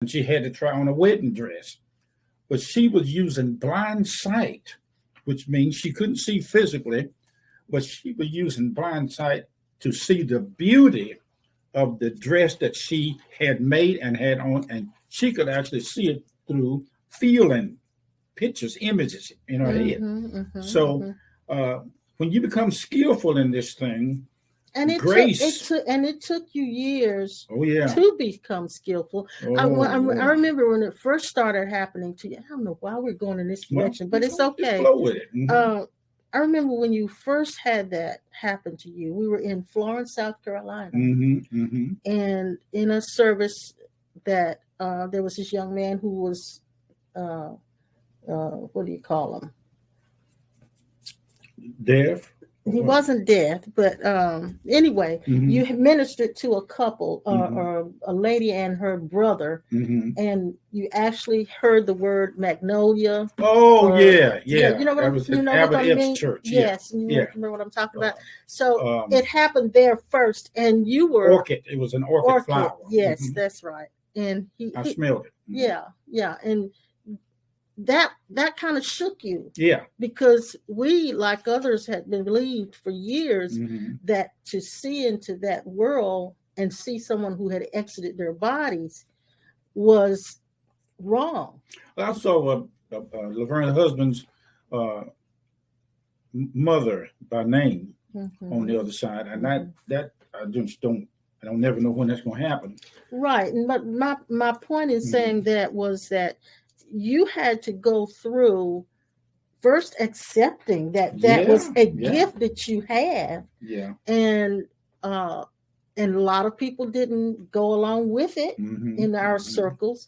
and she had to try on a wedding dress. But she was using blind sight, which means she couldn't see physically, but she was using blind sight to see the beauty of the dress that she had made and had on, and she could actually see it through feeling pictures, images in her head. So when you become skillful in this thing, and grace, it took you years oh yeah, to become skillful. I yeah. remember when it first started happening to you. I don't know why we're going in this direction, but it's okay. Just flow with it. I remember when you first had that happen to you. We were in Florence, South Carolina, and in a service that there was this young man who was, what do you call him? Deaf. He wasn't deaf, but anyway, you ministered to a couple, or a lady and her brother, and you actually heard the word magnolia. Oh, yeah. You know what I mean? Church. Yes, you remember what I'm talking about. So it happened there first, and you were orchid. It was an orchid flower. Yes, that's right. And I smelled it. Yeah, and that kind of shook you. Yeah. Because we, like others, had believed for years that to see into that world and see someone who had exited their bodies was wrong. I saw Laverne's husband's mother by name on the other side, and that I just don't never know when that's going to happen. Right. But my point in saying that was that you had to go through first accepting that was a gift that you have. Yeah. And a lot of people didn't go along with it in our circles,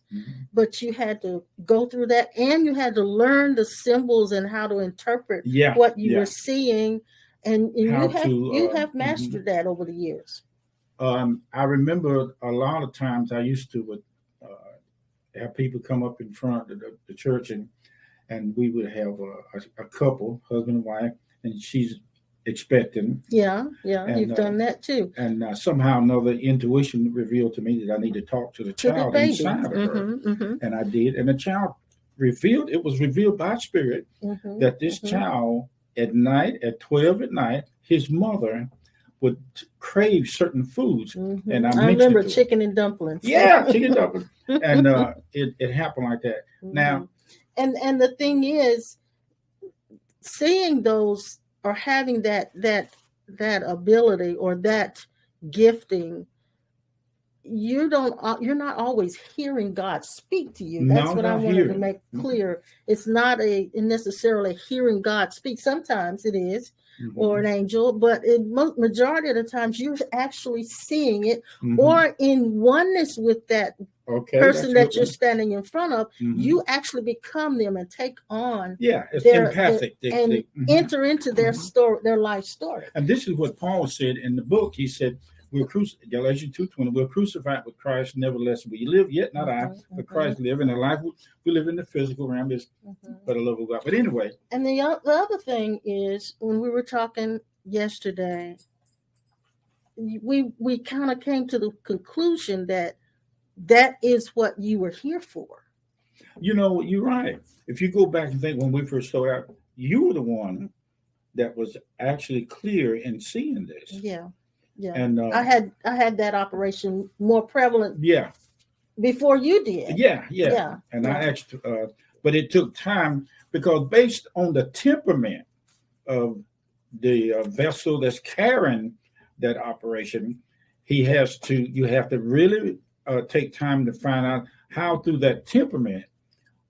but you had to go through that, and you had to learn the symbols and how to interpret what you were seeing, and you have mastered that over the years. I remember a lot of times I used to have people come up in front of the church, and we would have a couple, husband and wife, and she's expecting. Yeah, and, you've done that too. And somehow or another, intuition revealed to me that I need to talk to the child inside of her. And I did, and the child was revealed by Spirit that this child at night, at 12 at night, his mother would crave certain foods. And I remember chicken and dumplings. Yeah, chicken and dumplings. And it happened like that. Now, and the thing is, seeing those or having that ability or that gifting, you're not always hearing God speak to you. That's what I wanted to make clear. It's not necessarily hearing God speak. Sometimes it is, or an angel, but majority of the times you're actually seeing it or in oneness with that person that you're standing in front of. You actually become them and take on it's empathic and enter into their story, their life story. And this is what Paul said in the book. He said, Galatians 2:20, we're crucified with Christ, nevertheless we live, yet not I, but Christ live. In the life we live in the physical realm is but the love of God. But anyway. And the other thing is, when we were talking yesterday, we kind of came to the conclusion that is what you were here for. You know, you're right. If you go back and think when we first started out, you were the one that was actually clear in seeing this. Yeah. Yeah, and I had that operation more prevalent. Yeah, before you did. Yeah. And I asked, but it took time because based on the temperament of the vessel that's carrying that operation, you have to really take time to find out how through that temperament,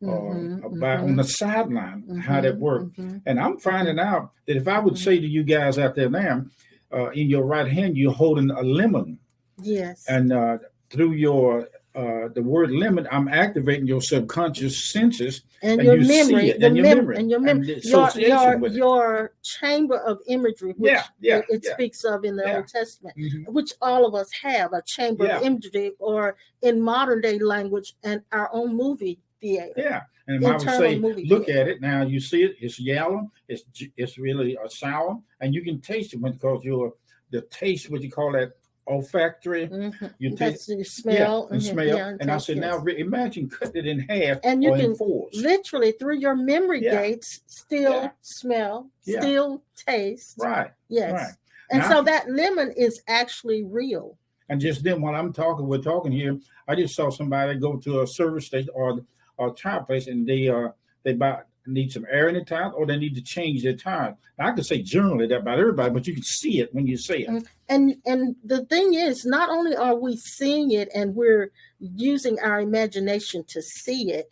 on the sideline, how that worked. And I'm finding out that if I would say to you guys out there now, in your right hand, you're holding a lemon. Yes. And through your the word lemon, I'm activating your subconscious senses and your memory, and your memory, and your chamber of imagery, which it speaks of in the Old Testament, which all of us have a chamber of imagery, or in modern day language, and our own movie theater. Yeah. And I would say, look at it now. You see it; it's yellow. It's really sour, and you can taste it because the taste, what you call that, olfactory. You take That's your smell. and smell. Yeah, And I taste, said, yes. now imagine cutting it in half And you or in can fours. literally through your memory Yeah. gates still Yeah. smell, Yeah. still taste. Right. Yes. Right. And Now, so that lemon is actually real. and just then, while we're talking here, I just saw somebody go to a service station or a tire place, and they need some air in the tire, or they need to change their tire. Now, I could say generally that about everybody, but you can see it when you say it. And the thing is, not only are we seeing it and we're using our imagination to see it,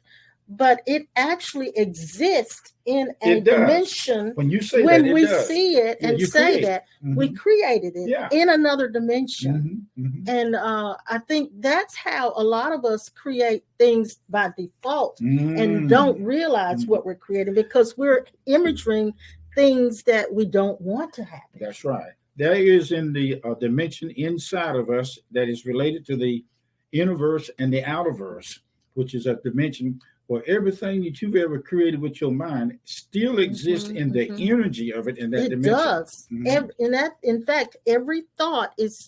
but it actually exists in a It does. dimension. When you say when that, it we does. see it Yeah, and you say create. that, we created it Yeah. in another dimension. Mm-hmm. And I think that's how a lot of us create things by default and don't realize what we're creating, because we're imaging things that we don't want to happen. That's right. There is in the dimension inside of us that is related to the innerverse and the outerverse, which is a dimension where everything that you've ever created with your mind still exists in the energy of it in that dimension. It does. In fact, every thought is